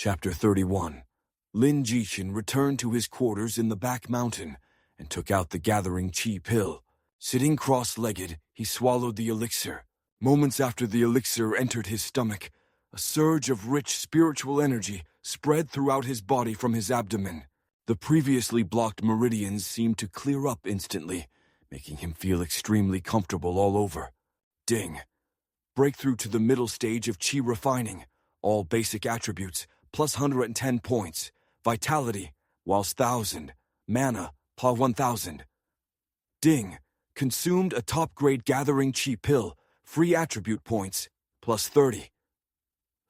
Chapter 31. Lin Jichen returned to his quarters in the back mountain and took out the gathering chi pill. Sitting cross-legged, he swallowed the elixir. Moments after the elixir entered his stomach, a surge of rich spiritual energy spread throughout his body from his abdomen. The previously blocked meridians seemed to clear up instantly, making him feel extremely comfortable all over. Ding. Breakthrough to the middle stage of chi refining. All basic attributes, plus 110 points. Vitality, whilst 1,000. Mana, plus 1,000. Ding. Consumed a top-grade gathering chi pill. Free attribute points, plus 30.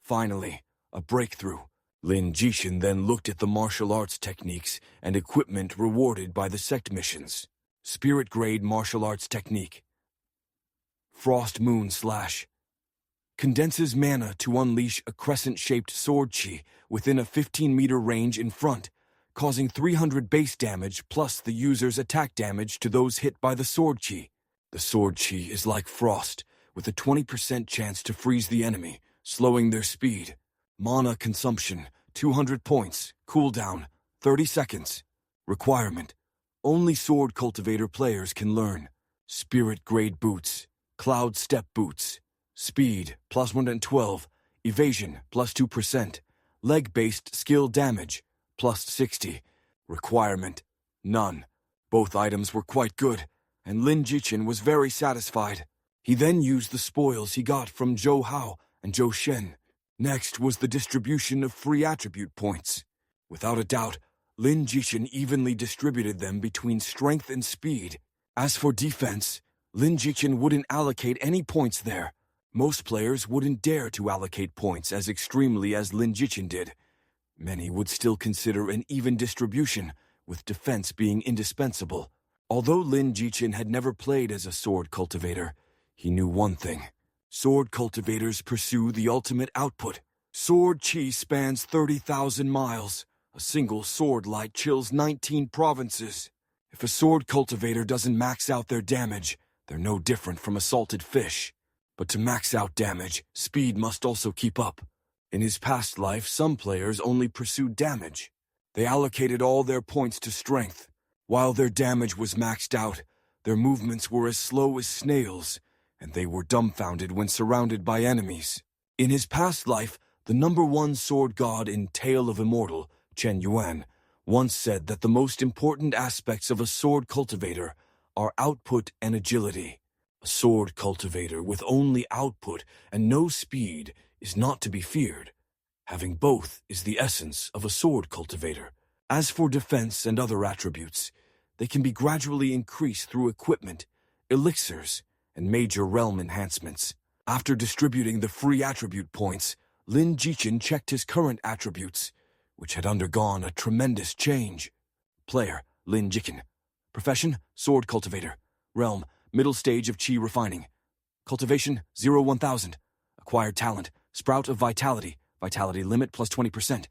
Finally, a breakthrough. Lin Jichen then looked at the martial arts techniques and equipment rewarded by the sect missions. Spirit-grade martial arts technique. Frost Moon Slash. Condenses mana to unleash a crescent-shaped sword chi within a 15-meter range in front, causing 300 base damage plus the user's attack damage to those hit by the sword chi. The sword chi is like frost, with a 20% chance to freeze the enemy, slowing their speed. Mana consumption, 200 points. Cooldown, 30 seconds. Requirement: only Sword Cultivator players can learn. Spirit-grade boots. Cloud Step boots. Speed, plus 112. Evasion, plus 2%. Leg-based skill damage, plus 60. Requirement: none. Both items were quite good, and Lin Jichen was very satisfied. He then used the spoils he got from Zhou Hao and Zhou Shen. Next was the distribution of free attribute points. Without a doubt, Lin Jichen evenly distributed them between strength and speed. As for defense, Lin Jichen wouldn't allocate any points there. Most players wouldn't dare to allocate points as extremely as Lin Jichen did. Many would still consider an even distribution, with defense being indispensable. Although Lin Jichen had never played as a sword cultivator, he knew one thing. Sword cultivators pursue the ultimate output. Sword chi spans 30,000 miles. A single sword light chills 19 provinces. If a sword cultivator doesn't max out their damage, they're no different from a salted fish. But to max out damage, speed must also keep up. In his past life, some players only pursued damage. They allocated all their points to strength. While their damage was maxed out, their movements were as slow as snails, and they were dumbfounded when surrounded by enemies. In his past life, the #1 sword god in Tale of Immortal, Chen Yuan, once said that the most important aspects of a sword cultivator are output and agility. A sword cultivator with only output and no speed is not to be feared. Having both is the essence of a sword cultivator. As for defense and other attributes, they can be gradually increased through equipment, elixirs, and major realm enhancements. After distributing the free attribute points, Lin Jichen checked his current attributes, which had undergone a tremendous change. Player, Lin Jichen. Profession, sword cultivator. Realm, middle stage of chi refining. Cultivation, 0-1000. Acquired talent, sprout of vitality. Vitality limit plus 20%.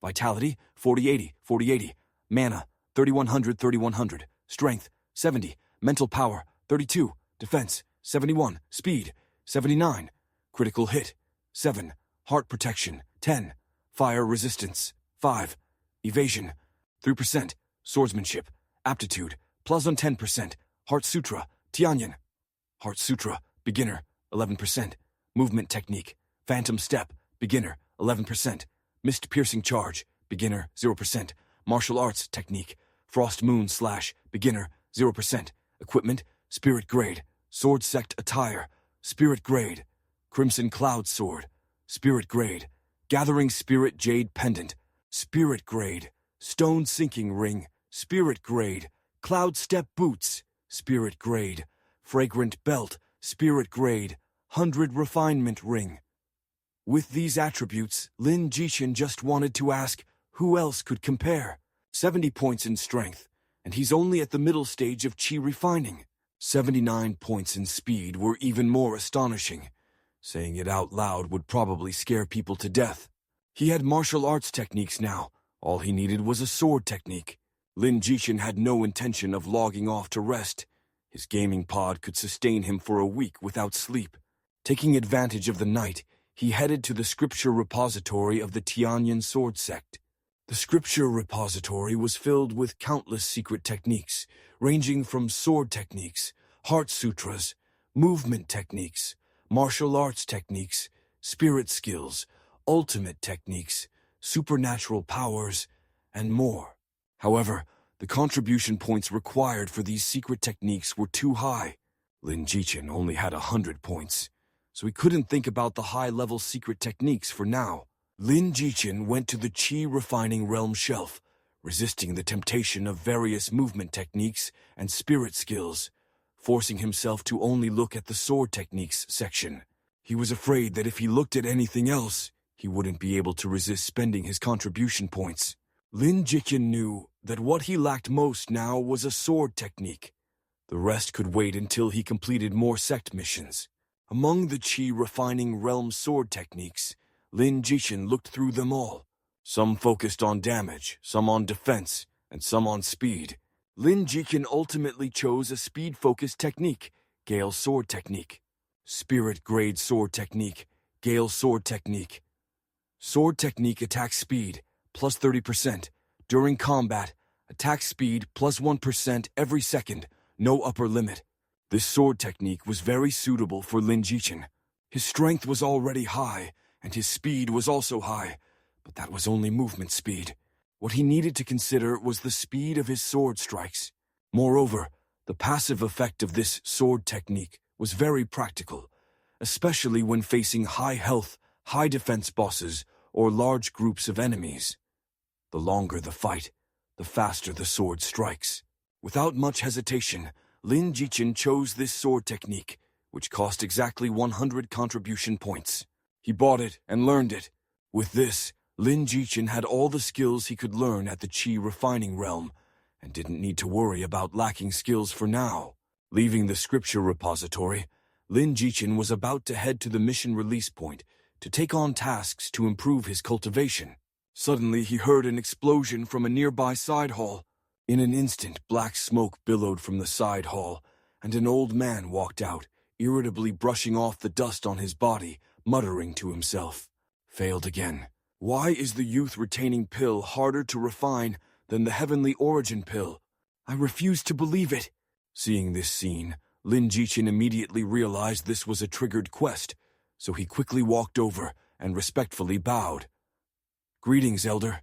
Vitality, 40-80, 40-80. Mana, 3100-3100. Strength, 70. Mental power, 32. Defense, 71. Speed, 79. Critical hit, 7. Heart protection, 10. Fire resistance, 5. Evasion, 3%. Swordsmanship, aptitude, plus on 10%. Heart Sutra, Tianyan. Heart Sutra, beginner, 11%. Movement technique, Phantom Step, beginner, 11%. Mist Piercing Charge, beginner, 0%. Martial arts technique, Frost Moon Slash, beginner, 0%. Equipment, Spirit grade. Sword sect attire, Spirit grade. Crimson Cloud Sword, Spirit grade. Gathering Spirit Jade Pendant, Spirit grade. Stone Sinking Ring, Spirit grade. Cloud Step Boots, Spirit grade. Fragrant Belt, Spirit grade. 100 Refinement Ring. With these attributes, Lin Jichen just wanted to ask who else could compare. 70 points in strength, and he's only at the middle stage of chi refining. 79 points in speed were even more astonishing. Saying it out loud would probably scare people to death. He had martial arts techniques now. All he needed was a sword technique. Lin Jichen had no intention of logging off to rest. His gaming pod could sustain him for a week without sleep. Taking advantage of the night, he headed to the scripture repository of the Tianyan sword sect. The scripture repository was filled with countless secret techniques, ranging from sword techniques, heart sutras, movement techniques, martial arts techniques, spirit skills, ultimate techniques, supernatural powers, and more. However, the contribution points required for these secret techniques were too high. Lin Jichen only had 100 points, so he couldn't think about the high-level secret techniques for now. Lin Jichen went to the Qi refining realm shelf, resisting the temptation of various movement techniques and spirit skills, forcing himself to only look at the sword techniques section. He was afraid that if he looked at anything else, he wouldn't be able to resist spending his contribution points. Lin Jichen knew that what he lacked most now was a sword technique. The rest could wait until he completed more sect missions. Among the Qi refining realm sword techniques, Lin Jichen looked through them all. Some focused on damage, some on defense, and some on speed. Lin Jichen ultimately chose a speed-focused technique, Gale Sword Technique. Spirit-grade sword technique, Gale Sword Technique. Sword technique attack speed, plus 30%. During combat, attack speed plus 1% every second, no upper limit. This sword technique was very suitable for Lin Jichen. His strength was already high, and his speed was also high, but that was only movement speed. What he needed to consider was the speed of his sword strikes. Moreover, the passive effect of this sword technique was very practical, especially when facing high health, high defense bosses or large groups of enemies. The longer the fight, the faster the sword strikes. Without much hesitation, Lin Jichen chose this sword technique, which cost exactly 100 contribution points. He bought it and learned it. With this, Lin Jichen had all the skills he could learn at the Qi refining realm, and didn't need to worry about lacking skills for now. Leaving the scripture repository, Lin Jichen was about to head to the mission release point to take on tasks to improve his cultivation. Suddenly, he heard an explosion from a nearby side hall. In an instant, black smoke billowed from the side hall, and an old man walked out, irritably brushing off the dust on his body, muttering to himself. Failed again. Why is the youth-retaining pill harder to refine than the heavenly origin pill? I refuse to believe it. Seeing this scene, Lin Jichen immediately realized this was a triggered quest, so he quickly walked over and respectfully bowed. Greetings, Elder.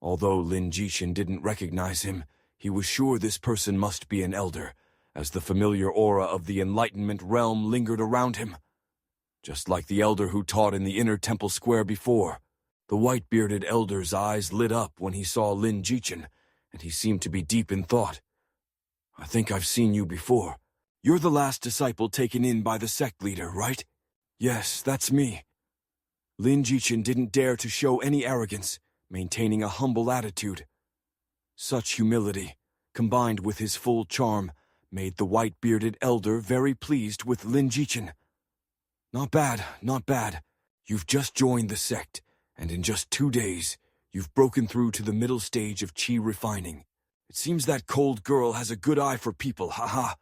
Although Lin Jichen didn't recognize him, he was sure this person must be an elder, as the familiar aura of the Enlightenment realm lingered around him. Just like the elder who taught in the inner temple square before. The white-bearded elder's eyes lit up when he saw Lin Jichen, and he seemed to be deep in thought. I think I've seen you before. You're the last disciple taken in by the sect leader, right? Yes, that's me. Lin Jichen didn't dare to show any arrogance, maintaining a humble attitude. Such humility, combined with his full charm, made the white-bearded elder very pleased with Lin Jichen. Not bad, not bad. You've just joined the sect, and in just 2 days, you've broken through to the middle stage of Qi refining. It seems that cold girl has a good eye for people, haha.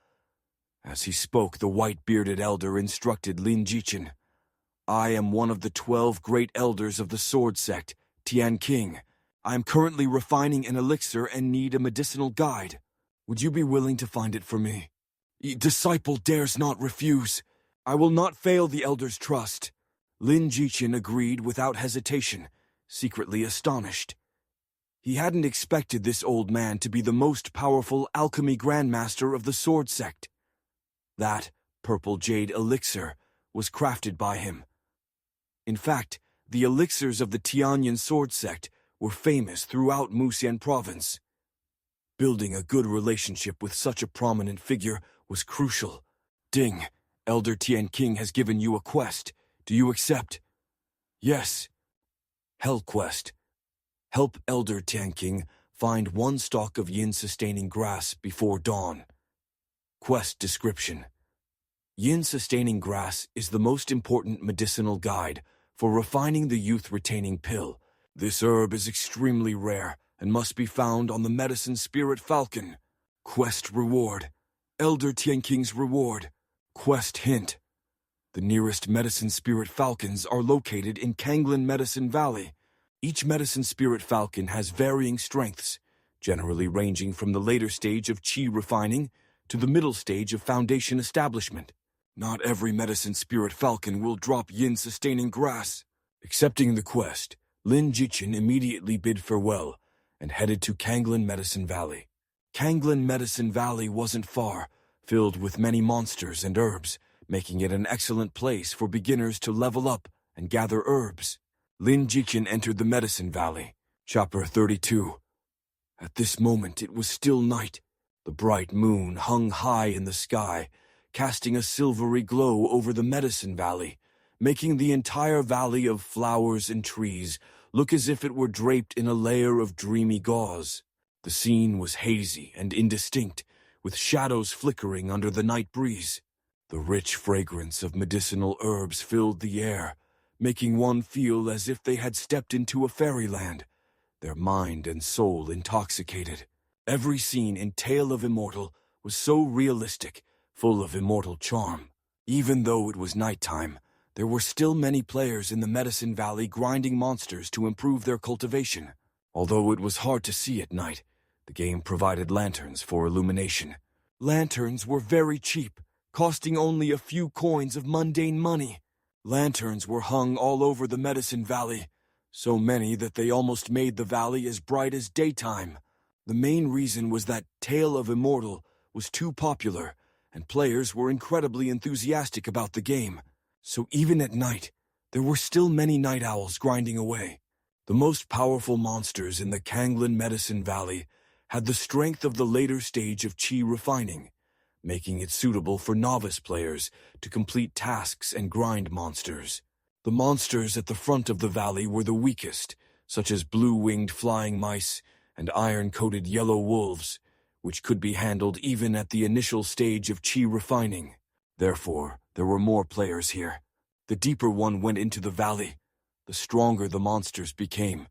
As he spoke, the white-bearded elder instructed Lin Jichen. I am one of the 12 great elders of the sword sect, Tian King. I am currently refining an elixir and need a medicinal guide. Would you be willing to find it for me? Disciple dares not refuse. I will not fail the elder's trust. Lin Jichen agreed without hesitation, secretly astonished. He hadn't expected this old man to be the most powerful alchemy grandmaster of the sword sect. That purple jade elixir was crafted by him. In fact, the elixirs of the Tianyan sword sect were famous throughout Muxian province. Building a good relationship with such a prominent figure was crucial. Ding, Elder Tian King has given you a quest. Do you accept? Yes. Hell quest. Help Elder Tian King find 1 stalk of yin-sustaining grass before dawn. Quest description. Yin-sustaining grass is the most important medicinal guide for refining the youth-retaining pill. This herb is extremely rare and must be found on the medicine spirit falcon. Quest reward. Elder Tian King's reward. Quest hint. The nearest medicine spirit falcons are located in Kanglin Medicine Valley. Each medicine spirit falcon has varying strengths, generally ranging from the later stage of chi refining to the middle stage of foundation establishment. Not every medicine spirit falcon will drop yin-sustaining grass. Accepting the quest, Lin Jichen immediately bid farewell and headed to Kanglin Medicine Valley. Kanglin Medicine Valley wasn't far, filled with many monsters and herbs, making it an excellent place for beginners to level up and gather herbs. Lin Jichen entered the Medicine Valley. Chapter 32. At this moment it was still night. The bright moon hung high in the sky, casting a silvery glow over the Medicine Valley, making the entire valley of flowers and trees look as if it were draped in a layer of dreamy gauze. The scene was hazy and indistinct, with shadows flickering under the night breeze. The rich fragrance of medicinal herbs filled the air, making one feel as if they had stepped into a fairyland, their mind and soul intoxicated. Every scene in Tale of Immortal was so realistic, full of immortal charm. Even though it was nighttime, there were still many players in the Medicine Valley grinding monsters to improve their cultivation. Although it was hard to see at night, the game provided lanterns for illumination. Lanterns were very cheap, costing only a few coins of mundane money. Lanterns were hung all over the Medicine Valley, so many that they almost made the valley as bright as daytime. The main reason was that Tale of Immortal was too popular, and players were incredibly enthusiastic about the game. So even at night, there were still many night owls grinding away. The most powerful monsters in the Kanglin Medicine Valley had the strength of the later stage of chi refining, making it suitable for novice players to complete tasks and grind monsters. The monsters at the front of the valley were the weakest, such as blue-winged flying mice and iron-coated yellow wolves, which could be handled even at the initial stage of chi refining. Therefore, there were more players here. The deeper one went into the valley, the stronger the monsters became,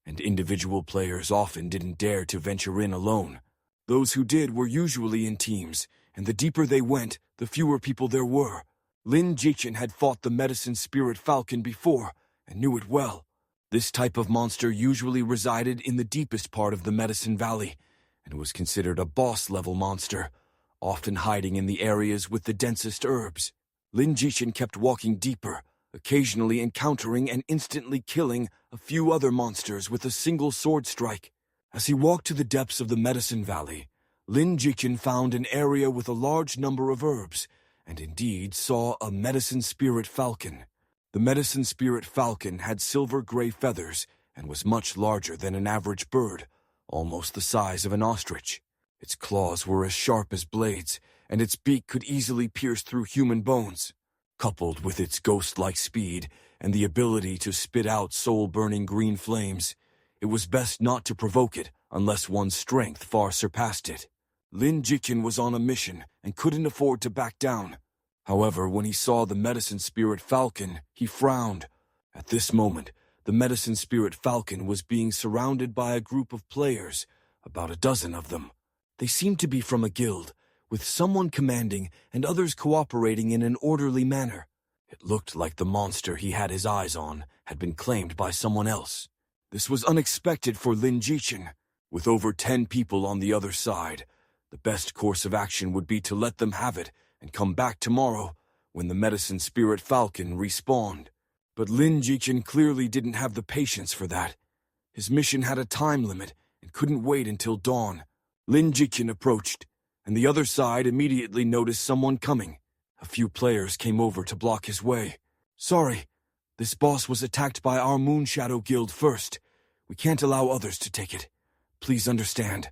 and individual players often didn't dare to venture in alone. Those who did were usually in teams, and the deeper they went, the fewer people there were. Lin Jichen had fought the medicine spirit falcon before, and knew it well. This type of monster usually resided in the deepest part of the Medicine Valley, and was considered a boss-level monster, often hiding in the areas with the densest herbs. Lin Jichen kept walking deeper, occasionally encountering and instantly killing a few other monsters with a single sword strike. As he walked to the depths of the Medicine Valley, Lin Jichen found an area with a large number of herbs, and indeed saw a medicine spirit falcon. The medicine spirit falcon had silver-gray feathers and was much larger than an average bird, almost the size of an ostrich. Its claws were as sharp as blades, and its beak could easily pierce through human bones. Coupled with its ghost-like speed and the ability to spit out soul-burning green flames, it was best not to provoke it unless one's strength far surpassed it. Lin Jichen was on a mission and couldn't afford to back down. However, when he saw the medicine spirit falcon, he frowned. At this moment, the medicine spirit falcon was being surrounded by a group of players, about a dozen of them. They seemed to be from a guild, with someone commanding and others cooperating in an orderly manner. It looked like the monster he had his eyes on had been claimed by someone else. This was unexpected for Lin Jichen. With over 10 people on the other side, the best course of action would be to let them have it and come back tomorrow when the medicine spirit falcon respawned. But Lin Jichen clearly didn't have the patience for that. His mission had a time limit and couldn't wait until dawn. Lin Jichen approached, and the other side immediately noticed someone coming. A few players came over to block his way. "Sorry, this boss was attacked by our Moon Shadow Guild first. We can't allow others to take it. Please understand."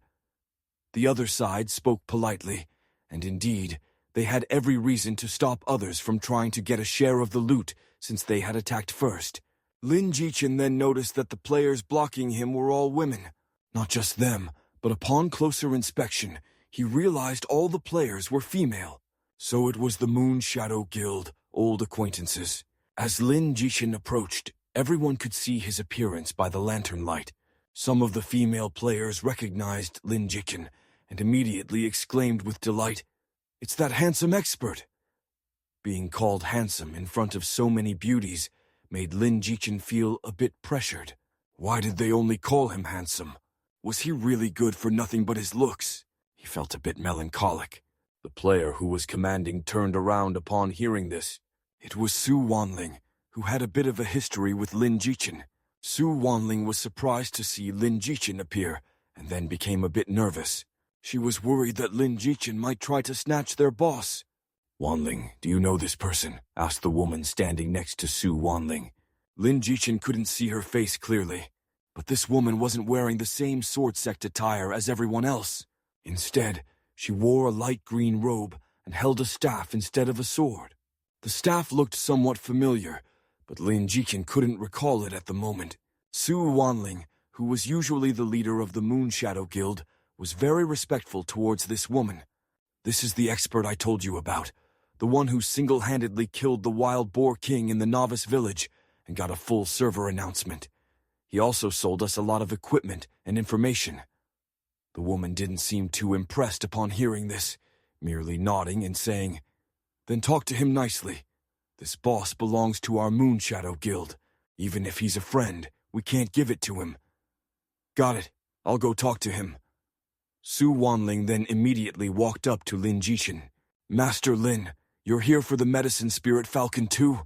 The other side spoke politely, and indeed, they had every reason to stop others from trying to get a share of the loot since they had attacked first. Lin Jichen then noticed that the players blocking him were all women. Not just them, but upon closer inspection, he realized all the players were female. So it was the Moon Shadow Guild, old acquaintances. As Lin Jichen approached, everyone could see his appearance by the lantern light. Some of the female players recognized Lin Jichen and immediately exclaimed with delight, "It's that handsome expert!" Being called handsome in front of so many beauties made Lin Jichen feel a bit pressured. Why did they only call him handsome? Was he really good for nothing but his looks? He felt a bit melancholic. The player who was commanding turned around upon hearing this. It was Su Wanling, who had a bit of a history with Lin Jichen. Su Wanling was surprised to see Lin Jichen appear, and then became a bit nervous. She was worried that Lin Jichen might try to snatch their boss. "Wanling, do you know this person?" asked the woman standing next to Su Wanling. Lin Jichen couldn't see her face clearly, but this woman wasn't wearing the same sword sect attire as everyone else. Instead, she wore a light green robe and held a staff instead of a sword. The staff looked somewhat familiar, but Lin Jichen couldn't recall it at the moment. Su Wanling, who was usually the leader of the Moon Shadow Guild, was very respectful towards this woman. "This is the expert I told you about, the one who single-handedly killed the Wild Boar King in the Novice Village and got a full server announcement. He also sold us a lot of equipment and information." The woman didn't seem too impressed upon hearing this, merely nodding and saying, "Then talk to him nicely. This boss belongs to our Moon Shadow Guild. Even if he's a friend, we can't give it to him." "Got it. I'll go talk to him." Su Wanling then immediately walked up to Lin Jichen. "Master Lin, you're here for the medicine spirit falcon too?"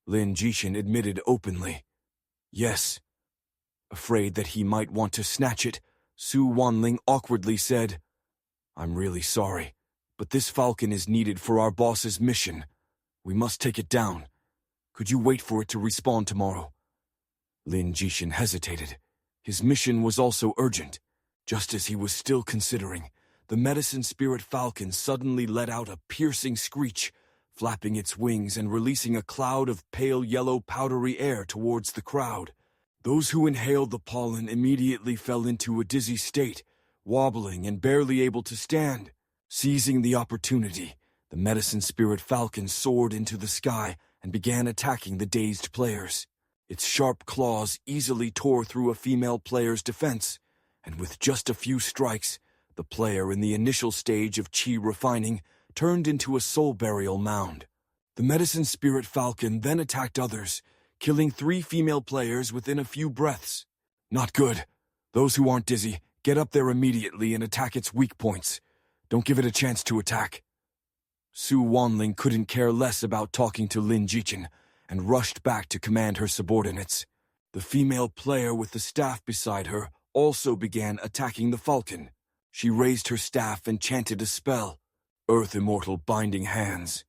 Lin Jichen admitted openly. "Yes." Afraid that he might want to snatch it, Su Wanling awkwardly said, "I'm really sorry, but this falcon is needed for our boss's mission. We must take it down. Could you wait for it to respawn tomorrow?" Lin Jichen hesitated. His mission was also urgent. Just as he was still considering, the medicine spirit falcon suddenly let out a piercing screech, flapping its wings and releasing a cloud of pale yellow powdery air towards the crowd. Those who inhaled the pollen immediately fell into a dizzy state, wobbling and barely able to stand. Seizing the opportunity, the medicine spirit falcon soared into the sky and began attacking the dazed players. Its sharp claws easily tore through a female player's defense, and with just a few strikes, the player in the initial stage of chi refining turned into a soul burial mound. The medicine spirit falcon then attacked others, killing 3 female players within a few breaths. "Not good. Those who aren't dizzy, get up there immediately and attack its weak points. Don't give it a chance to attack." Su Wanling couldn't care less about talking to Lin Jichen and rushed back to command her subordinates. The female player with the staff beside her also began attacking the falcon. She raised her staff and chanted a spell, "Earth Immortal Binding Hands."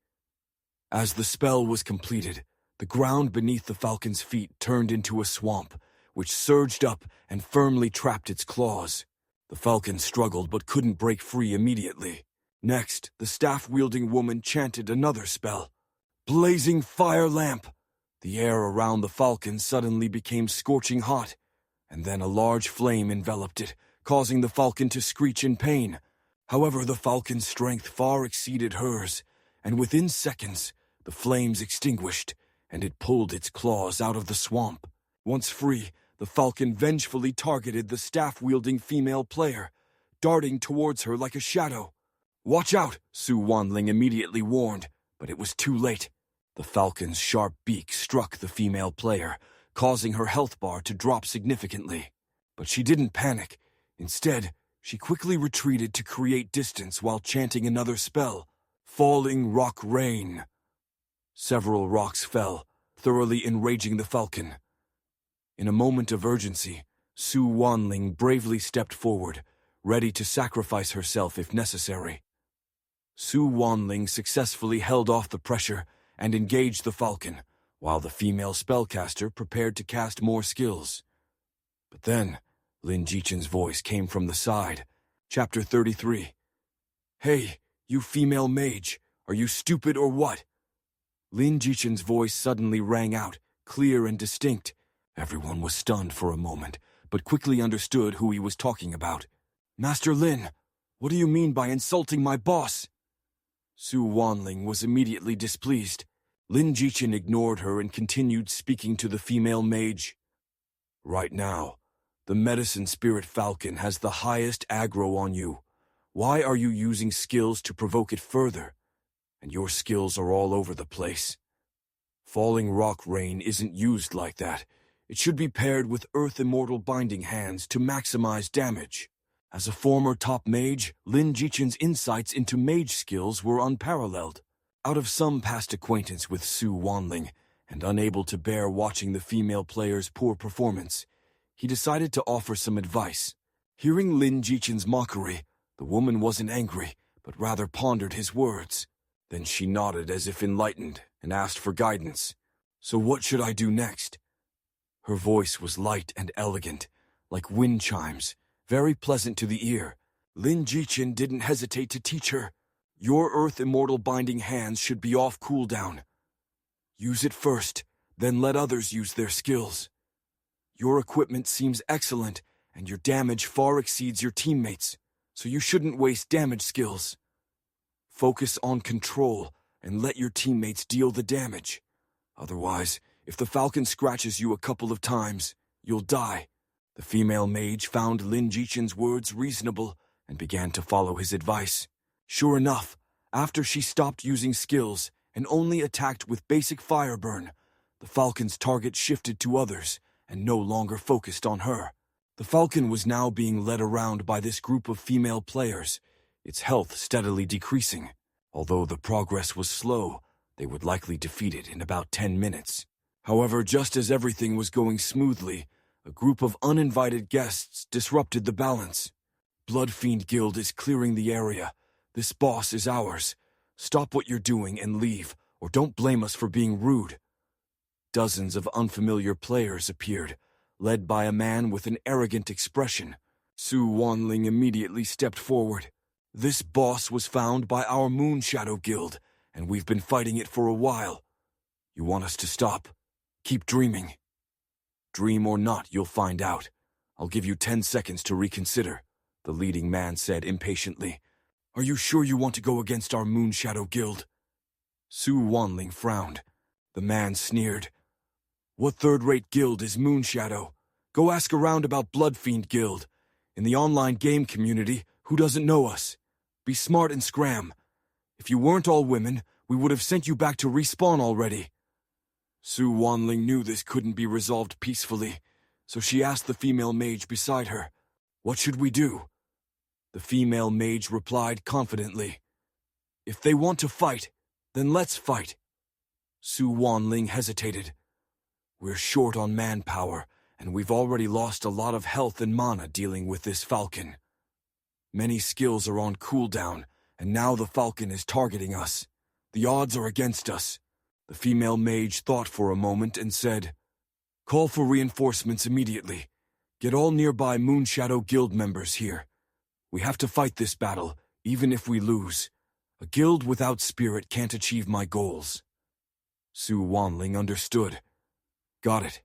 As the spell was completed, the ground beneath the falcon's feet turned into a swamp, which surged up and firmly trapped its claws. The falcon struggled but couldn't break free immediately. Next, the staff-wielding woman chanted another spell, "Blazing Fire Lamp." The air around the falcon suddenly became scorching hot, and then a large flame enveloped it, causing the falcon to screech in pain. However, the falcon's strength far exceeded hers, and within seconds, the flames extinguished, and it pulled its claws out of the swamp. Once free, the falcon vengefully targeted the staff-wielding female player, darting towards her like a shadow. "Watch out!" Su Wanling immediately warned, but it was too late. The falcon's sharp beak struck the female player, causing her health bar to drop significantly. But she didn't panic. Instead, she quickly retreated to create distance while chanting another spell, "Falling Rock Rain." Several rocks fell, thoroughly enraging the falcon. In a moment of urgency, Su Wanling bravely stepped forward, ready to sacrifice herself if necessary. Su Wanling successfully held off the pressure and engaged the falcon, while the female spellcaster prepared to cast more skills. But then, Lin Jichen's voice came from the side. Chapter 33. "Hey, you female mage, are you stupid or what?" Lin Jichen's voice suddenly rang out, clear and distinct. Everyone was stunned for a moment, but quickly understood who he was talking about. "Master Lin, what do you mean by insulting my boss?" Su Wanling was immediately displeased. Lin Jichen ignored her and continued speaking to the female mage. "Right now, the medicine spirit falcon has the highest aggro on you. Why are you using skills to provoke it further? and your skills are all over the place. Falling rock rain isn't used like that. It should be paired with earth immortal binding hands to maximize damage. As a former top mage, Lin Jichen's insights into mage skills were unparalleled. Out of some past acquaintance with Su Wanling, and unable to bear watching the female player's poor performance, he decided to offer some advice. Hearing Lin Jichen's mockery, the woman wasn't angry, but rather pondered his words. Then she nodded as if enlightened and asked for guidance. "So what should I do next?" Her voice was light and elegant, like wind chimes, very pleasant to the ear. Lin Jichen didn't hesitate to teach her. "Your earth immortal binding hands should be off cooldown. Use it first, then let others use their skills. Your equipment seems excellent, and your damage far exceeds your teammates, so you shouldn't waste damage skills. Focus on control and let your teammates deal the damage. Otherwise, if the falcon scratches you a couple of times, you'll die." The female mage found Lin Jichen's words reasonable and began to follow his advice. Sure enough, after she stopped using skills and only attacked with basic fire burn, the falcon's target shifted to others and no longer focused on her. The falcon was now being led around by this group of female players, its health steadily decreasing. Although the progress was slow, they would likely defeat it in about 10 minutes. However, just as everything was going smoothly, a group of uninvited guests disrupted the balance. "Bloodfiend Guild is clearing the area. This boss is ours. Stop what you're doing and leave, or don't blame us for being rude." Dozens of unfamiliar players appeared, led by a man with an arrogant expression. Su Wanling immediately stepped forward. "This boss was found by our Moonshadow Guild, and we've been fighting it for a while. You want us to stop? Keep dreaming." "Dream or not, you'll find out. I'll give you 10 seconds to reconsider," the leading man said impatiently. "Are you sure you want to go against our Moonshadow Guild?" Su Wanling frowned. The man sneered. "What third-rate guild is Moonshadow? Go ask around about Bloodfiend Guild. In the online game community, who doesn't know us? Be smart and scram. If you weren't all women, we would have sent you back to respawn already." Su Wanling knew this couldn't be resolved peacefully, so she asked the female mage beside her, "What should we do?" The female mage replied confidently, "If they want to fight, then let's fight." Su Wanling hesitated. "We're short on manpower, and we've already lost a lot of health and mana dealing with this falcon. Many skills are on cooldown, and now the falcon is targeting us. The odds are against us." The female mage thought for a moment and said, "Call for reinforcements immediately. Get all nearby Moonshadow Guild members here. We have to fight this battle, even if we lose. A guild without spirit can't achieve my goals." Su Wanling understood. "Got it.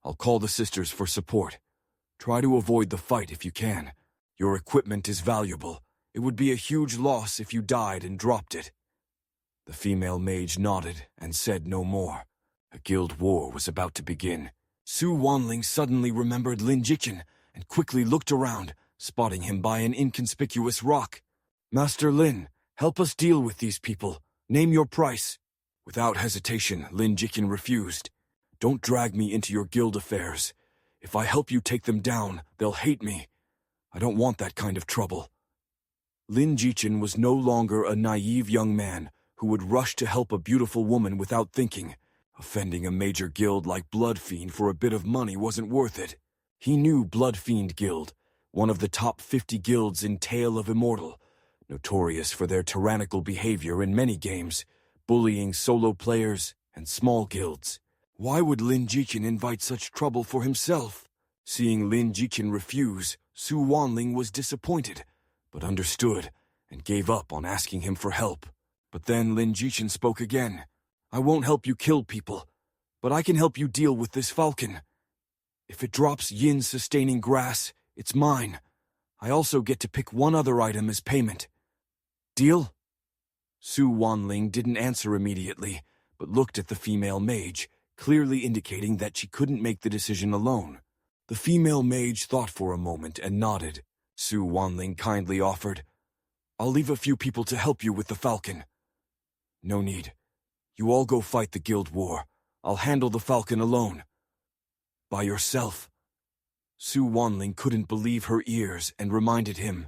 I'll call the sisters for support. Try to avoid the fight if you can. Your equipment is valuable. It would be a huge loss if you died and dropped it." The female mage nodded and said no more. A guild war was about to begin. Su Wanling suddenly remembered Lin Jichen and quickly looked around, spotting him by an inconspicuous rock. "Master Lin, help us deal with these people. Name your price." Without hesitation, Lin Jichen refused. "Don't drag me into your guild affairs. If I help you take them down, they'll hate me. I don't want that kind of trouble." Lin Jichen was no longer a naive young man who would rush to help a beautiful woman without thinking. Offending a major guild like Bloodfiend for a bit of money wasn't worth it. He knew Bloodfiend Guild, one of the top 50 guilds in Tale of Immortal, notorious for their tyrannical behavior in many games, bullying solo players and small guilds. Why would Lin Jichen invite such trouble for himself? Seeing Lin Jichen refuse, Su Wanling was disappointed, but understood and gave up on asking him for help. But then Lin Jichen spoke again. "I won't help you kill people, but I can help you deal with this falcon. If it drops yin-sustaining grass, it's mine. I also get to pick one other item as payment. Deal?" Su Wanling didn't answer immediately, but looked at the female mage, clearly indicating that she couldn't make the decision alone. The female mage thought for a moment and nodded. Su Wanling kindly offered, "I'll leave a few people to help you with the falcon." No need. You all go fight the guild war. I'll handle the falcon alone. By yourself. Su Wanling couldn't believe her ears and reminded him.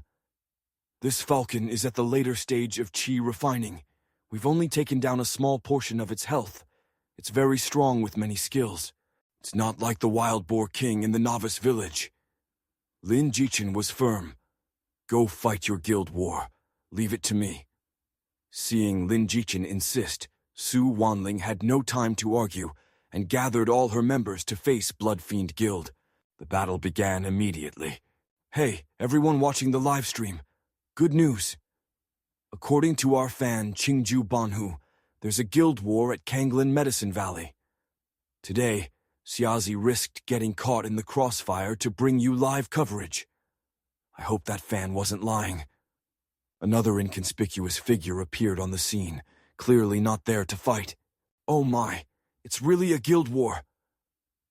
This falcon is at the later stage of chi refining. We've only taken down a small portion of its health. It's very strong with many skills. It's not like the wild boar king in the novice village. Lin Jichen was firm. Go fight your guild war. Leave it to me. Seeing Lin Jichen insist, Su Wanling had no time to argue and gathered all her members to face Bloodfiend Guild. The battle began immediately. Hey, everyone watching the live stream. Good news. According to our fan Qingju Banhu, there's a guild war at Kanglin Medicine Valley. Today, Xiazi risked getting caught in the crossfire to bring you live coverage. I hope that fan wasn't lying. Another inconspicuous figure appeared on the scene, clearly not there to fight. Oh my, it's really a guild war.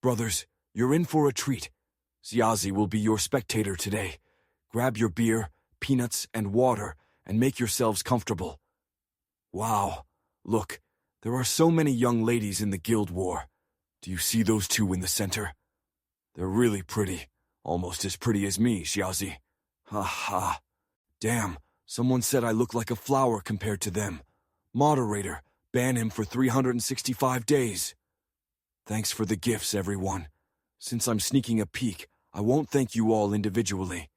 Brothers, you're in for a treat. Xiazi will be your spectator today. Grab your beer, peanuts, and water, and make yourselves comfortable. Wow, look, there are so many young ladies in the guild war. Do you see those two in the center? They're really pretty, almost as pretty as me, Xiazi. Ha ha. Damn, someone said I look like a flower compared to them. Moderator, ban him for 365 days. Thanks for the gifts, everyone. Since I'm sneaking a peek, I won't thank you all individually.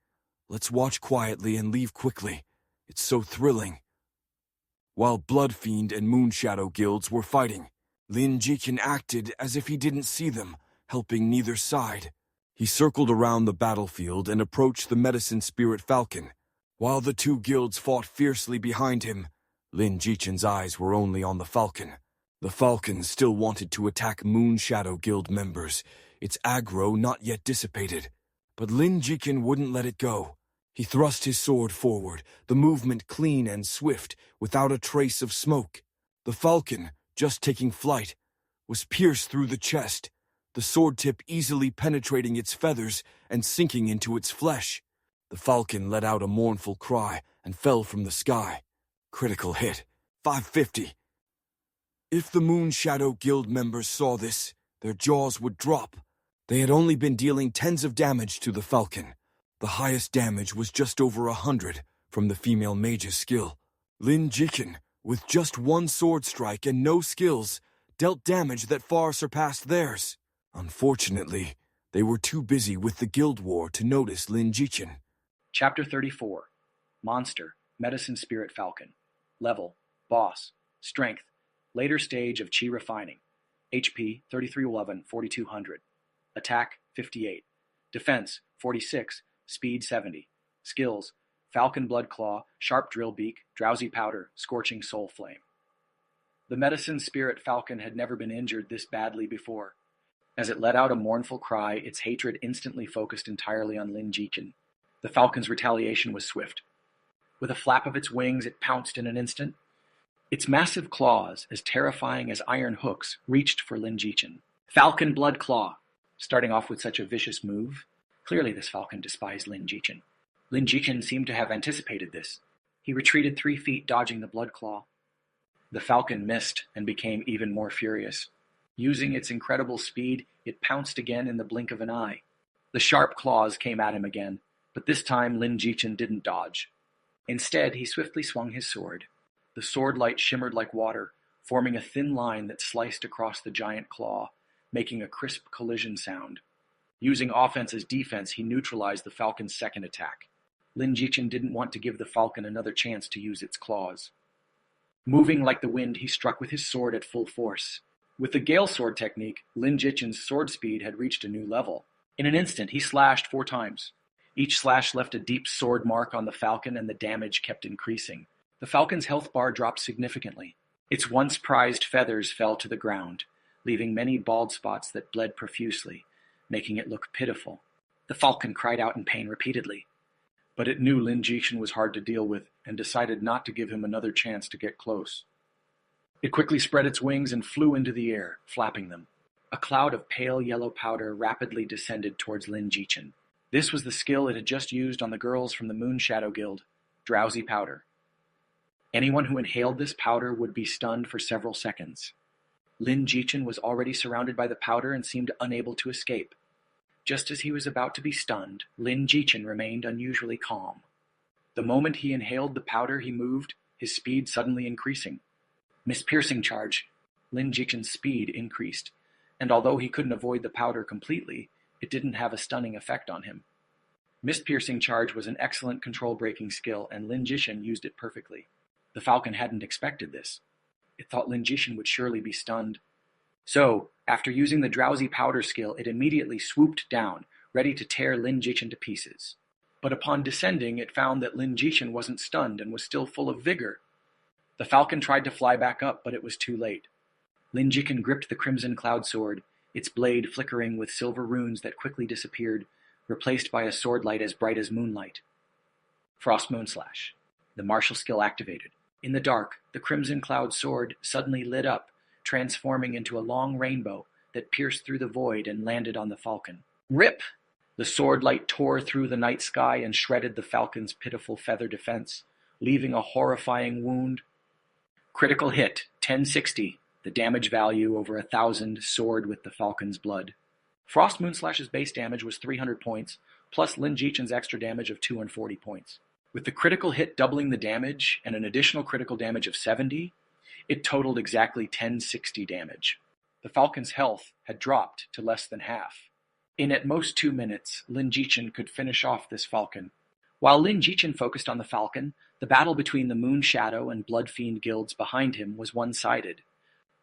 Let's watch quietly and leave quickly. It's so thrilling. While Bloodfiend and Moonshadow guilds were fighting, Lin Jichen acted as if he didn't see them, helping neither side. He circled around the battlefield and approached the Medicine Spirit Falcon. While the two guilds fought fiercely behind him, Lin Jichen's eyes were only on the falcon. The falcon still wanted to attack Moonshadow Guild members, its aggro not yet dissipated. But Lin Jichen wouldn't let it go. He thrust his sword forward, the movement clean and swift, without a trace of smoke. The falcon, just taking flight, was pierced through the chest, the sword tip easily penetrating its feathers and sinking into its flesh. The falcon let out a mournful cry and fell from the sky. Critical hit. 550. If the Moonshadow Guild members saw this, their jaws would drop. They had only been dealing tens of damage to the falcon. The highest damage was just over 100 from the female mage's skill. Lin Jichen, with just one sword strike and no skills, dealt damage that far surpassed theirs. Unfortunately, they were too busy with the guild war to notice Lin Jichen. Chapter 34. Monster, Medicine Spirit Falcon. Level, Boss. Strength, later stage of Chi refining. HP, 3311, 4200. Attack, 58. Defense, 46. Speed, 70. Skills, Falcon Blood Claw, Sharp Drill Beak, Drowsy Powder, Scorching Soul Flame. The Medicine Spirit Falcon had never been injured this badly before. As it let out a mournful cry, its hatred instantly focused entirely on Lin Jichen. The falcon's retaliation was swift. With a flap of its wings, it pounced in an instant. Its massive claws, as terrifying as iron hooks, reached for Lin Jichen. Falcon Blood Claw. Starting off with such a vicious move, clearly this falcon despised Lin Jichen. Lin Jichen seemed to have anticipated this. He retreated 3 feet, dodging the blood claw. The falcon missed and became even more furious. Using its incredible speed, it pounced again in the blink of an eye. The sharp claws came at him again, but this time Lin Jichen didn't dodge. Instead, he swiftly swung his sword. The sword light shimmered like water, forming a thin line that sliced across the giant claw, making a crisp collision sound. Using offense as defense, he neutralized the falcon's second attack. Lin Jichen didn't want to give the falcon another chance to use its claws. Moving like the wind, he struck with his sword at full force. With the Gale Sword technique, Lin Jichen's sword speed had reached a new level. In an instant, he slashed 4 times. Each slash left a deep sword mark on the falcon, and the damage kept increasing. The falcon's health bar dropped significantly. Its once prized feathers fell to the ground, leaving many bald spots that bled profusely, making it look pitiful. The falcon cried out in pain repeatedly. But it knew Lin Jichen was hard to deal with, and decided not to give him another chance to get close. It quickly spread its wings and flew into the air, flapping them. A cloud of pale yellow powder rapidly descended towards Lin Jichen. This was the skill it had just used on the girls from the Moonshadow Guild, Drowsy Powder. Anyone who inhaled this powder would be stunned for several seconds. Lin Jichen was already surrounded by the powder and seemed unable to escape. Just as he was about to be stunned, Lin Jichen remained unusually calm. The moment he inhaled the powder, he moved, his speed suddenly increasing. Miss-piercing charge. Lin Jichen's speed increased, and although he couldn't avoid the powder completely, it didn't have a stunning effect on him. Miss-piercing charge was an excellent control-breaking skill, and Lin Jichen used it perfectly. The falcon hadn't expected this. It thought Lin Jichen would surely be stunned. So, after using the drowsy powder skill, it immediately swooped down, ready to tear Lin Jichen to pieces. But upon descending, it found that Lin Jichen wasn't stunned and was still full of vigor. The falcon tried to fly back up, but it was too late. Lin Jichen gripped the crimson cloud sword, its blade flickering with silver runes that quickly disappeared, replaced by a sword light as bright as moonlight. Frost Moonslash. The martial skill activated. In the dark, the crimson cloud sword suddenly lit up, transforming into a long rainbow that pierced through the void and landed on the falcon. Rip! The sword light tore through the night sky and shredded the falcon's pitiful feather defense, leaving a horrifying wound. Critical hit, 1060. The damage value over 1,000 soared with the falcon's blood. Frost Moonslash's base damage was 300 points, plus Lin Jichen's extra damage of 240 points. With the critical hit doubling the damage and an additional critical damage of 70, it totaled exactly 1060 damage. The falcon's health had dropped to less than half. In at most 2 minutes, Lin Jichen could finish off this falcon. While Lin Jichen focused on the falcon, the battle between the Moon Shadow and Blood Fiend guilds behind him was one-sided.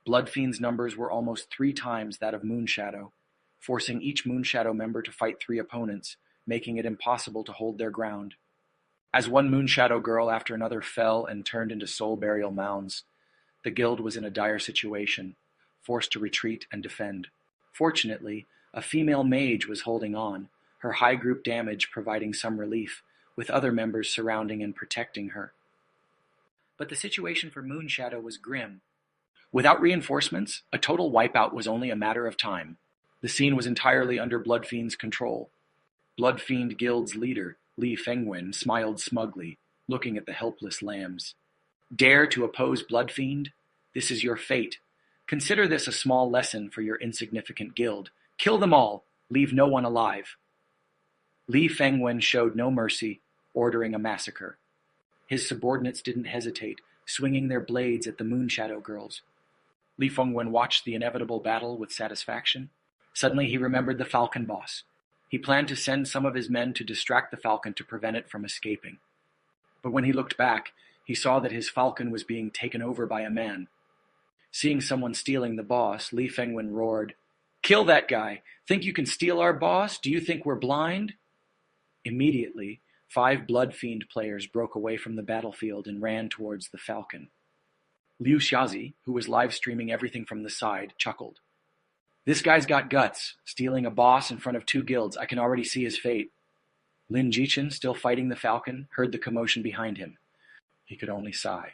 Blood Fiend's numbers were almost 3 times that of Moon Shadow, forcing each Moon Shadow member to fight 3 opponents, making it impossible to hold their ground. As one Moon Shadow girl after another fell and turned into soul burial mounds, the guild was in a dire situation, forced to retreat and defend. Fortunately, a female mage was holding on, her high group damage providing some relief, with other members surrounding and protecting her. But the situation for Moon Shadow was grim. Without reinforcements, a total wipeout was only a matter of time. The scene was entirely under Blood Fiend's control. Blood Fiend Guild's leader, Li Fengwen, smiled smugly, looking at the helpless lambs. Dare to oppose Blood Fiend? This is your fate. Consider this a small lesson for your insignificant guild. Kill them all. Leave no one alive. Li Fengwen showed no mercy, ordering a massacre. His subordinates didn't hesitate, swinging their blades at the Moon Shadow girls. Li Fengwen watched the inevitable battle with satisfaction. Suddenly he remembered the falcon boss. He planned to send some of his men to distract the falcon to prevent it from escaping. But when he looked back, he saw that his falcon was being taken over by a man. Seeing someone stealing the boss, Li Fengwen roared, "Kill that guy! Think you can steal our boss? Do you think we're blind?" Immediately, 5 Blood Fiend players broke away from the battlefield and ran towards the falcon. Liu Xiaozi, who was live streaming everything from the side, chuckled. "This guy's got guts, stealing a boss in front of 2 guilds. I can already see his fate." Lin Jichen, still fighting the falcon, heard the commotion behind him. He could only sigh.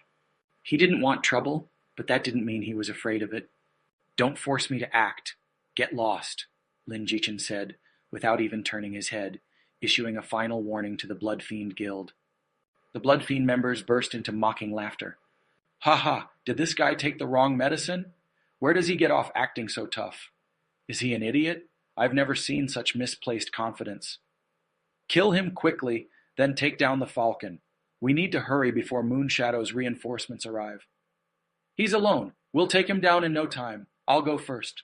He didn't want trouble, but that didn't mean he was afraid of it. "Don't force me to act. Get lost," Lin Jichen said, without even turning his head, issuing a final warning to the Blood Fiend Guild. The Blood Fiend members burst into mocking laughter. "Ha ha, did this guy take the wrong medicine? Where does he get off acting so tough? Is he an idiot? I've never seen such misplaced confidence. Kill him quickly, then take down the falcon. We need to hurry before Moon Shadow's reinforcements arrive." "He's alone. We'll take him down in no time. I'll go first."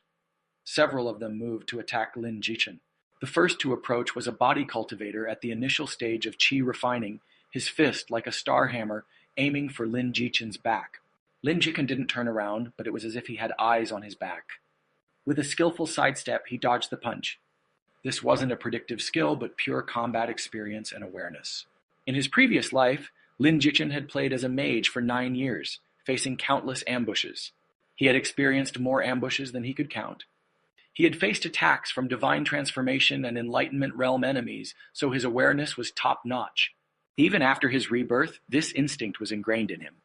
Several of them moved to attack Lin Jichen. The first to approach was a body cultivator at the initial stage of chi refining, his fist like a star hammer aiming for Lin Jichen's back. Lin Jichen didn't turn around, but it was as if he had eyes on his back. With a skillful sidestep, he dodged the punch. This wasn't a predictive skill, but pure combat experience and awareness. In his previous life, Lin Jichen had played as a mage for 9 years, facing countless ambushes. He had experienced more ambushes than he could count. He had faced attacks from Divine Transformation and Enlightenment Realm enemies, so his awareness was top-notch. Even after his rebirth, this instinct was ingrained in him.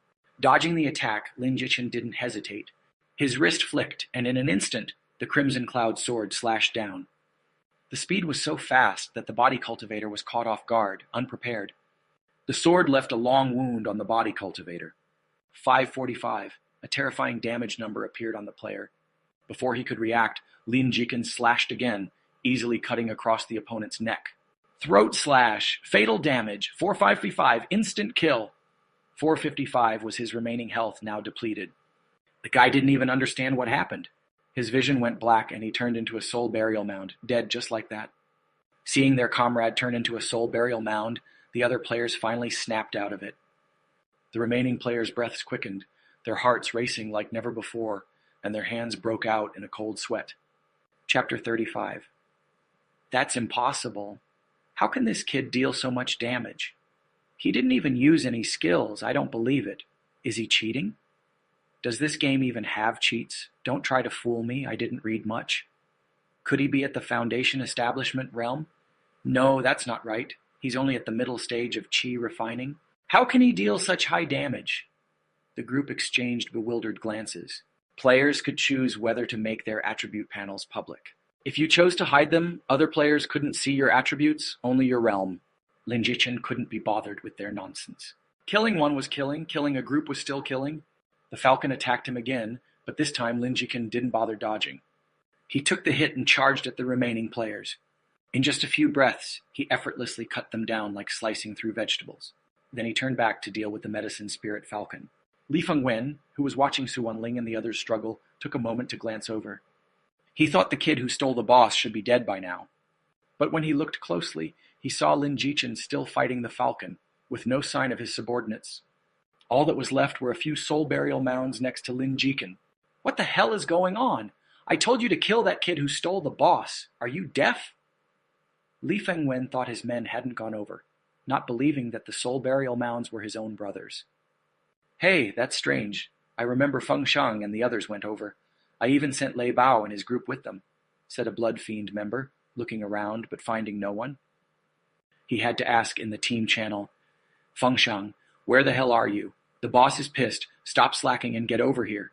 Dodging the attack, Lin Jichen didn't hesitate. His wrist flicked, and in an instant, the Crimson Cloud sword slashed down. The speed was so fast that the body cultivator was caught off guard, unprepared. The sword left a long wound on the body cultivator. 545. A terrifying damage number appeared on the player. Before he could react, Lin Jichen slashed again, easily cutting across the opponent's neck. Throat slash. Fatal damage. 455. Instant kill. 455 was his remaining health, now depleted. The guy didn't even understand what happened. His vision went black and he turned into a soul burial mound, dead just like that. Seeing their comrade turn into a soul burial mound, the other players finally snapped out of it. The remaining players' breaths quickened, their hearts racing like never before, and their hands broke out in a cold sweat. Chapter 35. That's impossible. How can this kid deal so much damage? He didn't even use any skills. I don't believe it. Is he cheating? Does this game even have cheats? Don't try to fool me. I didn't read much. Could he be at the Foundation establishment realm? No, that's not right. He's only at the middle stage of chi refining. How can he deal such high damage? The group exchanged bewildered glances. Players could choose whether to make their attribute panels public. If you chose to hide them, other players couldn't see your attributes, only your realm. Lin Jichen couldn't be bothered with their nonsense. Killing one was killing a group was still killing. The falcon attacked him again, but this time Lin Jichen didn't bother dodging. He took the hit and charged at the remaining players. In just a few breaths, he effortlessly cut them down like slicing through vegetables. Then he turned back to deal with the medicine spirit falcon. Li Fengwen, who was watching Su Wanling and the others struggle, took a moment to glance over. He thought the kid who stole the boss should be dead by now. But when he looked closely, he saw Lin Jichen still fighting the falcon, with no sign of his subordinates. All that was left were a few soul burial mounds next to Lin Jichen. What the hell is going on? I told you to kill that kid who stole the boss. Are you deaf? Li Fengwen thought his men hadn't gone over, not believing that the soul burial mounds were his own brothers. Hey, that's strange. I remember Feng Shang and the others went over. I even sent Lei Bao and his group with them, said a Blood Fiend member, looking around but finding no one. He had to ask in the team channel, Feng Shang, where the hell are you? The boss is pissed. Stop slacking and get over here.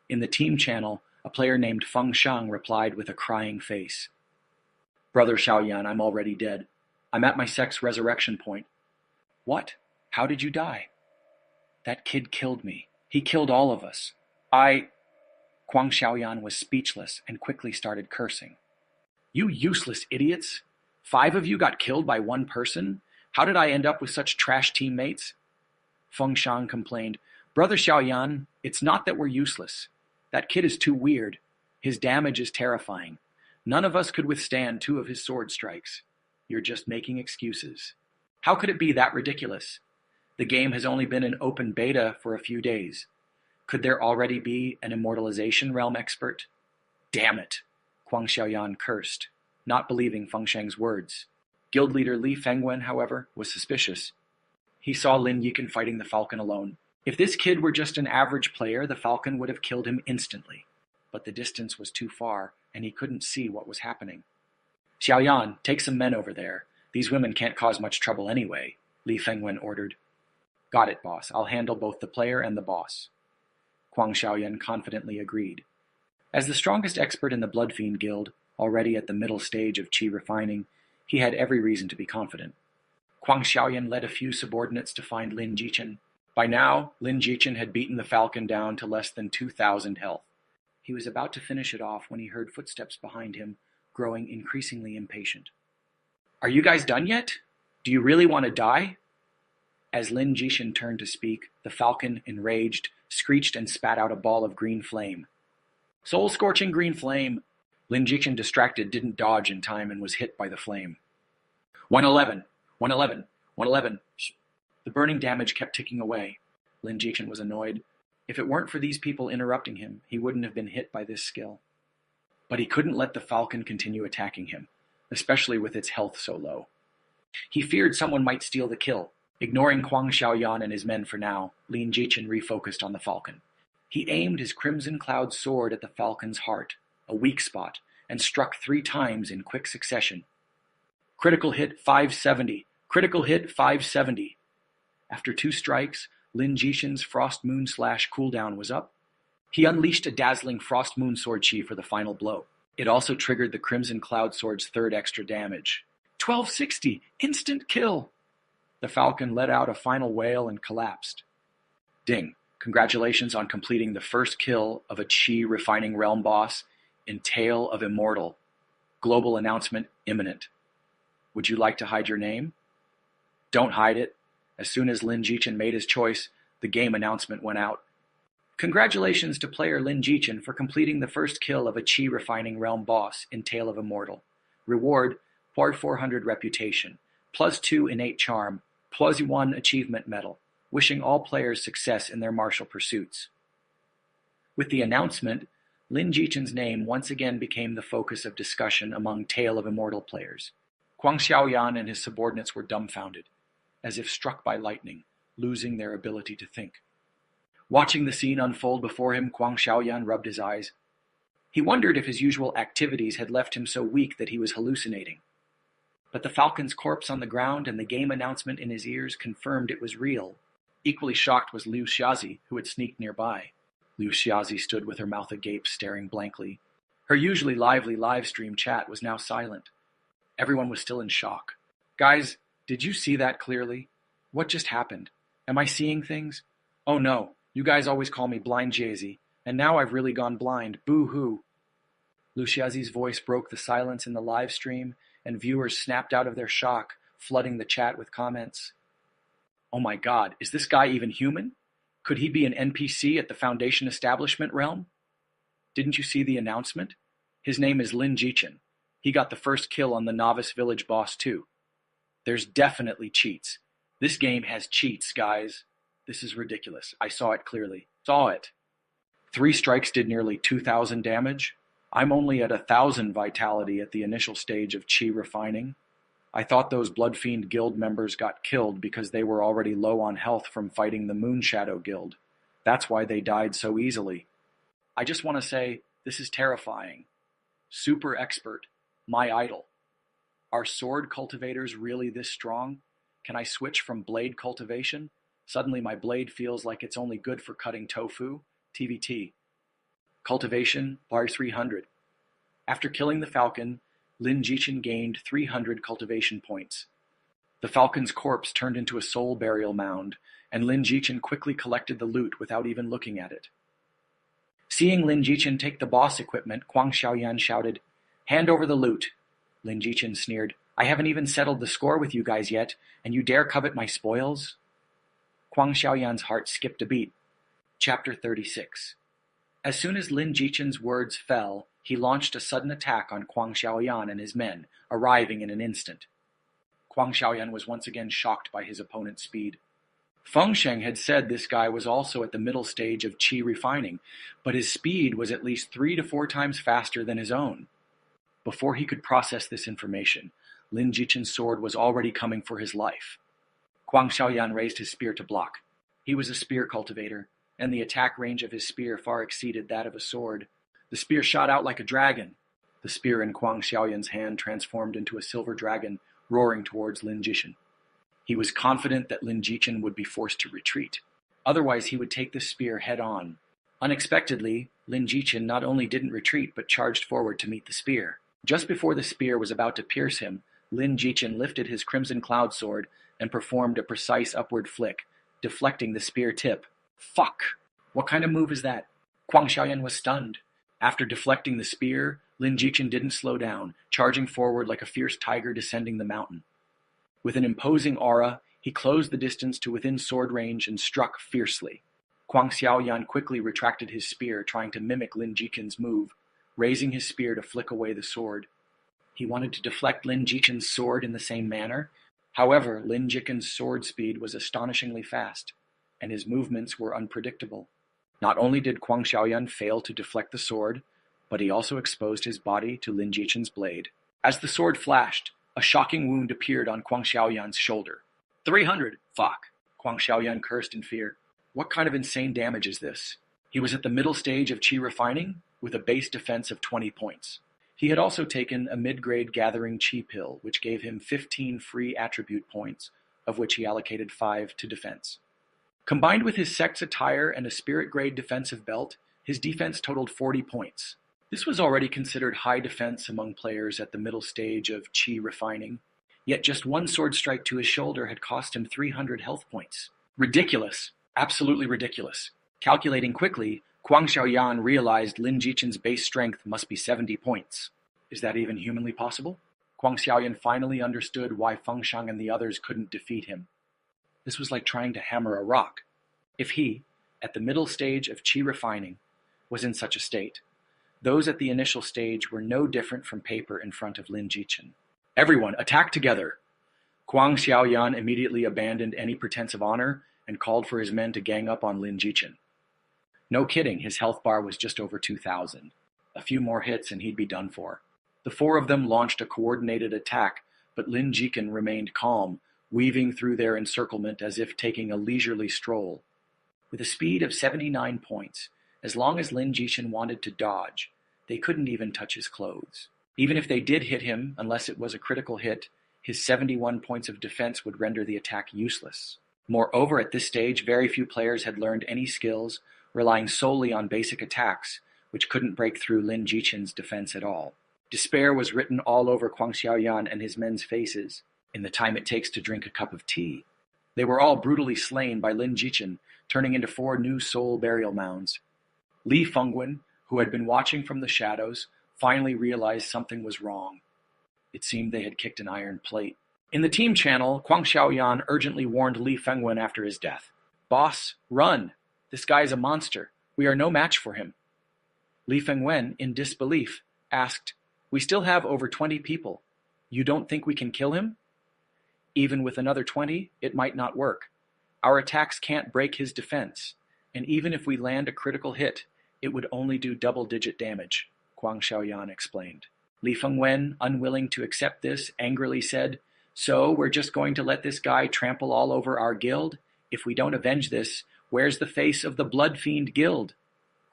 In the team channel, a player named Feng Shang replied with a crying face. Brother Xiaoyan, I'm already dead. I'm at my sex resurrection point. What? How did you die? That kid killed me. He killed all of us. Huang Xiaoyan was speechless and quickly started cursing. You useless idiots! 5 of you got killed by one person? How did I end up with such trash teammates? Feng Shang complained, Brother Xiaoyan, it's not that we're useless. That kid is too weird. His damage is terrifying. None of us could withstand 2 of his sword strikes. You're just making excuses. How could it be that ridiculous? The game has only been in open beta for a few days. Could there already be an immortalization realm expert? Damn it! Huang Xiaoyan cursed, not believing Feng Shang's words. Guild leader Li Fengwen, however, was suspicious. He saw Lin Jichen fighting the falcon alone. If this kid were just an average player, the falcon would have killed him instantly. But the distance was too far, and he couldn't see what was happening. Xiaoyan, take some men over there. These women can't cause much trouble anyway, Li Fengwen ordered. Got it, boss. I'll handle both the player and the boss. Huang Xiaoyan confidently agreed. As the strongest expert in the Blood Fiend Guild, already at the middle stage of chi refining, he had every reason to be confident. Huang Xiaoyan led a few subordinates to find Lin Jichen. By now, Lin Jichen had beaten the falcon down to less than 2,000 health. He was about to finish it off when he heard footsteps behind him, growing increasingly impatient. Are you guys done yet? Do you really want to die? As Lin Jichen turned to speak, the falcon, enraged, screeched and spat out a ball of green flame. Soul-scorching green flame! Lin Jichen, distracted, didn't dodge in time and was hit by the flame. 111! 111! 111! The burning damage kept ticking away. Lin Jichen was annoyed. If it weren't for these people interrupting him, he wouldn't have been hit by this skill. But he couldn't let the falcon continue attacking him, especially with its health so low. He feared someone might steal the kill. Ignoring Huang Xiaoyan and his men for now, Lin Jichen refocused on the falcon. He aimed his Crimson Cloud sword at the falcon's heart, a weak spot, and struck 3 times in quick succession. Critical hit 570. Critical hit 570. After 2 strikes, Lin Jichen's Frost Moon Slash cooldown was up. He unleashed a dazzling Frost Moon Sword Chi for the final blow. It also triggered the Crimson Cloud Sword's 3rd extra damage. 1260! Instant kill! The falcon let out a final wail and collapsed. Ding. Congratulations on completing the first kill of a Chi refining realm boss in Tale of Immortal. Global announcement imminent. Would you like to hide your name? Don't hide it. As soon as Lin Jichen made his choice, the game announcement went out. Congratulations to player Lin Jichen for completing the first kill of a Chi refining realm boss in Tale of Immortal. Reward, par 400 reputation, +2 innate charm, +1 achievement medal. Wishing all players success in their martial pursuits. With the announcement, Lin Jichen's name once again became the focus of discussion among Tale of Immortal players. Guang Xiaoyan and his subordinates were dumbfounded, as if struck by lightning, losing their ability to think. Watching the scene unfold before him, Guang Xiaoyan rubbed his eyes. He wondered if his usual activities had left him so weak that he was hallucinating. But the falcon's corpse on the ground and the game announcement in his ears confirmed it was real. Equally shocked was Liu Xiazi, who had sneaked nearby. Liu Xiazi stood with her mouth agape, staring blankly. Her usually lively live-stream chat was now silent. Everyone was still in shock. Guys, did you see that clearly? What just happened? Am I seeing things? Oh no, you guys always call me Blind Jay-Z, and now I've really gone blind. Boo-hoo. Liu Xiazi's voice broke the silence in the live stream, and viewers snapped out of their shock, flooding the chat with comments. Oh my god, is this guy even human? Could he be an NPC at the Foundation Establishment realm? Didn't you see the announcement? His name is Lin Jichen. He got the first kill on the Novice Village boss too. There's definitely cheats. This game has cheats, guys. This is ridiculous. I saw it clearly. Saw it. 3 strikes did nearly 2,000 damage. I'm only at 1,000 vitality at the initial stage of Chi refining. I thought those Bloodfiend Guild members got killed because they were already low on health from fighting the Moonshadow Guild. That's why they died so easily. I just want to say, this is terrifying. Super expert. My idol. Are sword cultivators really this strong? Can I switch from blade cultivation? Suddenly my blade feels like it's only good for cutting tofu. TVT. Cultivation, bar 300. After killing the falcon, Lin Jichen gained 300 cultivation points. The falcon's corpse turned into a soul burial mound, and Lin Jichen quickly collected the loot without even looking at it. Seeing Lin Jichen take the boss equipment, Guang Xiaoyan shouted, "Hand over the loot." Lin Jichen sneered, "I haven't even settled the score with you guys yet, and you dare covet my spoils?" Guang Xiaoyan's heart skipped a beat. Chapter 36. As soon as Lin Jichen's words fell, he launched a sudden attack on Guang Xiaoyan and his men, arriving in an instant. Guang Xiaoyan was once again shocked by his opponent's speed. Feng Sheng had said this guy was also at the middle stage of Qi refining, but his speed was at least 3 to 4 times faster than his own. Before he could process this information, Lin Jichen's sword was already coming for his life. Guang Xiaoyan raised his spear to block. He was a spear cultivator, and the attack range of his spear far exceeded that of a sword. The spear shot out like a dragon. The spear in Guang Xiaoyan's hand transformed into a silver dragon, roaring towards Lin Jichen. He was confident that Lin Jichen would be forced to retreat. Otherwise, he would take the spear head-on. Unexpectedly, Lin Jichen not only didn't retreat, but charged forward to meet the spear. Just before the spear was about to pierce him, Lin Jichen lifted his Crimson Cloud Sword and performed a precise upward flick, deflecting the spear tip. Fuck! What kind of move is that? Guang Xiaoyan was stunned. After deflecting the spear, Lin Jichen didn't slow down, charging forward like a fierce tiger descending the mountain. With an imposing aura, he closed the distance to within sword range and struck fiercely. Guang Xiaoyan quickly retracted his spear, trying to mimic Lin Jichen's move, raising his spear to flick away the sword. He wanted to deflect Lin Jichen's sword in the same manner. However, Lin Jichen's sword speed was astonishingly fast, and his movements were unpredictable. Not only did Guang Xiaoyan fail to deflect the sword, but he also exposed his body to Lin Jichen's blade. As the sword flashed, a shocking wound appeared on Guang Xiaoyan's shoulder. 300! Fuck! Guang Xiaoyan cursed in fear. What kind of insane damage is this? He was at the middle stage of Qi refining, with a base defense of 20 points. He had also taken a mid-grade gathering Qi pill, which gave him 15 free attribute points, of which he allocated 5 to defense. Combined with his sect's attire and a spirit-grade defensive belt, his defense totaled 40 points. This was already considered high defense among players at the middle stage of Qi refining, yet just one sword strike to his shoulder had cost him 300 health points. Ridiculous! Absolutely ridiculous. Calculating quickly, Guang Xiaoyan realized Lin Jichen's base strength must be 70 points. Is that even humanly possible? Guang Xiaoyan finally understood why Feng Shang and the others couldn't defeat him. This was like trying to hammer a rock. If he, at the middle stage of qi refining, was in such a state, those at the initial stage were no different from paper in front of Lin Jichen. Everyone, attack together! Guang Xiaoyan immediately abandoned any pretense of honor and called for his men to gang up on Lin Jichen. No kidding, his health bar was just over 2,000. A few more hits and he'd be done for. The four of them launched a coordinated attack, but Lin Jichen remained calm, weaving through their encirclement as if taking a leisurely stroll. With a speed of 79 points, as long as Lin Jichen wanted to dodge, they couldn't even touch his clothes. Even if they did hit him, unless it was a critical hit, his 71 points of defense would render the attack useless. Moreover, at this stage, very few players had learned any skills, relying solely on basic attacks, which couldn't break through Lin Jichen's defense at all. Despair was written all over Guang Xiaoyan and his men's faces, in the time it takes to drink a cup of tea. They were all brutally slain by Lin Jichen, turning into 4 new soul burial mounds. Li Fengwen, who had been watching from the shadows, finally realized something was wrong. It seemed they had kicked an iron plate. In the team channel, Guang Xiaoyan urgently warned Li Fengwen after his death. "Boss, run! This guy is a monster. We are no match for him." Li Fengwen, in disbelief, asked, "We still have over 20 people. You don't think we can kill him?" "Even with another 20, it might not work. Our attacks can't break his defense, and even if we land a critical hit, it would only do double-digit damage," Guang Xiaoyan explained. Li Fengwen, unwilling to accept this, angrily said, "So we're just going to let this guy trample all over our guild? If we don't avenge this, where's the face of the Blood Fiend Guild?"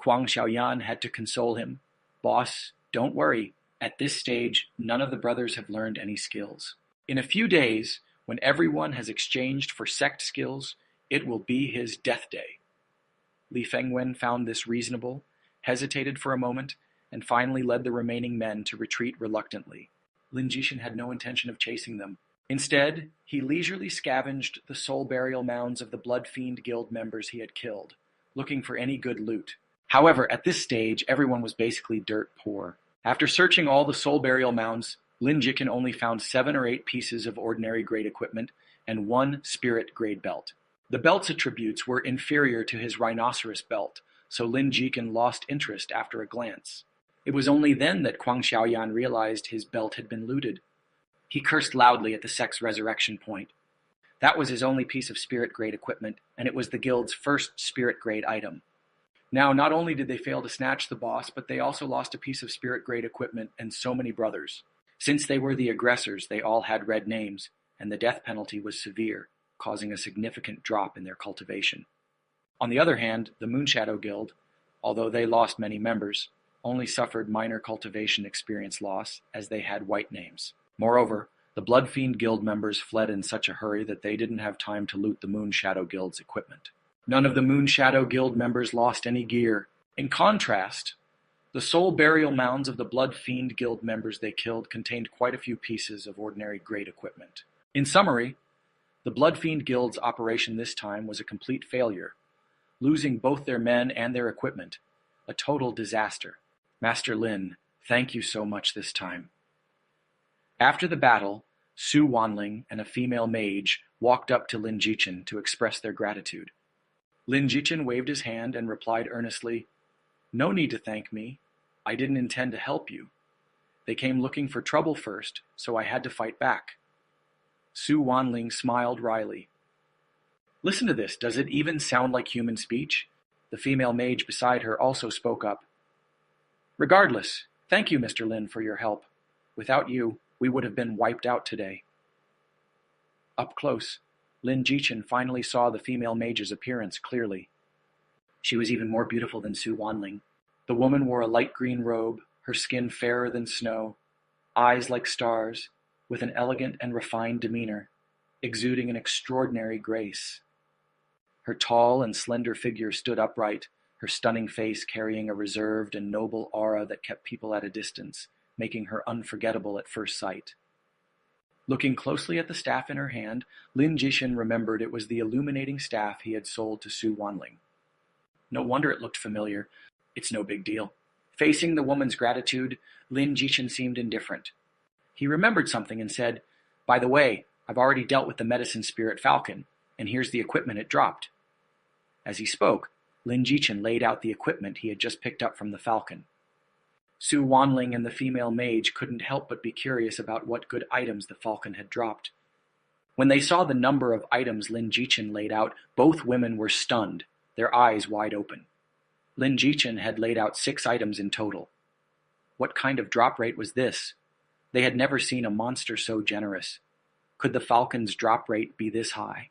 Guang Xiaoyan had to console him. "Boss, don't worry. At this stage, none of the brothers have learned any skills. In a few days, when everyone has exchanged for sect skills, it will be his death day." Li Fengwen found this reasonable, hesitated for a moment, and finally led the remaining men to retreat reluctantly. Lin Jichen had no intention of chasing them. Instead, he leisurely scavenged the soul burial mounds of the Blood Fiend Guild members he had killed, looking for any good loot. However, at this stage, everyone was basically dirt poor. After searching all the soul burial mounds, Lin Jichen only found 7 or 8 pieces of ordinary grade equipment and 1 spirit grade belt. The belt's attributes were inferior to his rhinoceros belt, so Lin Jichen lost interest after a glance. It was only then that Guang Xiaoyan realized his belt had been looted. He cursed loudly at the sect's resurrection point. That was his only piece of spirit grade equipment, and it was the guild's first spirit grade item. Now, not only did they fail to snatch the boss, but they also lost a piece of spirit grade equipment and so many brothers. Since they were the aggressors, they all had red names, and the death penalty was severe, causing a significant drop in their cultivation. On the other hand, the Moonshadow Guild, although they lost many members, only suffered minor cultivation experience loss as they had white names. Moreover, the Blood Fiend Guild members fled in such a hurry that they didn't have time to loot the Moonshadow Guild's equipment. None of the Moonshadow Guild members lost any gear. In contrast, the soul burial mounds of the Blood Fiend Guild members they killed contained quite a few pieces of ordinary grade equipment. In summary, the Blood Fiend Guild's operation this time was a complete failure, losing both their men and their equipment, a total disaster. Master Lin, thank you so much this time. After the battle, Su Wanling and a female mage walked up to Lin Jichen to express their gratitude. Lin Jichen waved his hand and replied earnestly, "No need to thank me. I didn't intend to help you. They came looking for trouble first, so I had to fight back." Su Wanling smiled wryly. "Listen to this. Does it even sound like human speech?" The female mage beside her also spoke up. "Regardless, thank you, Mr. Lin, for your help. Without you, we would have been wiped out today." Up close, Lin Jichen finally saw the female mage's appearance clearly. She was even more beautiful than Su Wanling. The woman wore a light green robe, her skin fairer than snow, eyes like stars, with an elegant and refined demeanor, exuding an extraordinary grace. Her tall and slender figure stood upright, her stunning face carrying a reserved and noble aura that kept people at a distance, making her unforgettable at first sight. Looking closely at the staff in her hand, Lin Jichen remembered it was the illuminating staff he had sold to Su Wanling. No wonder it looked familiar. It's no big deal. Facing the woman's gratitude, Lin Jichen seemed indifferent. He remembered something and said, "By the way, I've already dealt with the medicine spirit falcon, and here's the equipment it dropped." As he spoke, Lin Jichen laid out the equipment he had just picked up from the falcon. Su Wanling and the female mage couldn't help but be curious about what good items the falcon had dropped. When they saw the number of items Lin Jichen laid out, both women were stunned, their eyes wide open. Lin Jichen had laid out 6 items in total. What kind of drop rate was this? They had never seen a monster so generous. Could the falcon's drop rate be this high?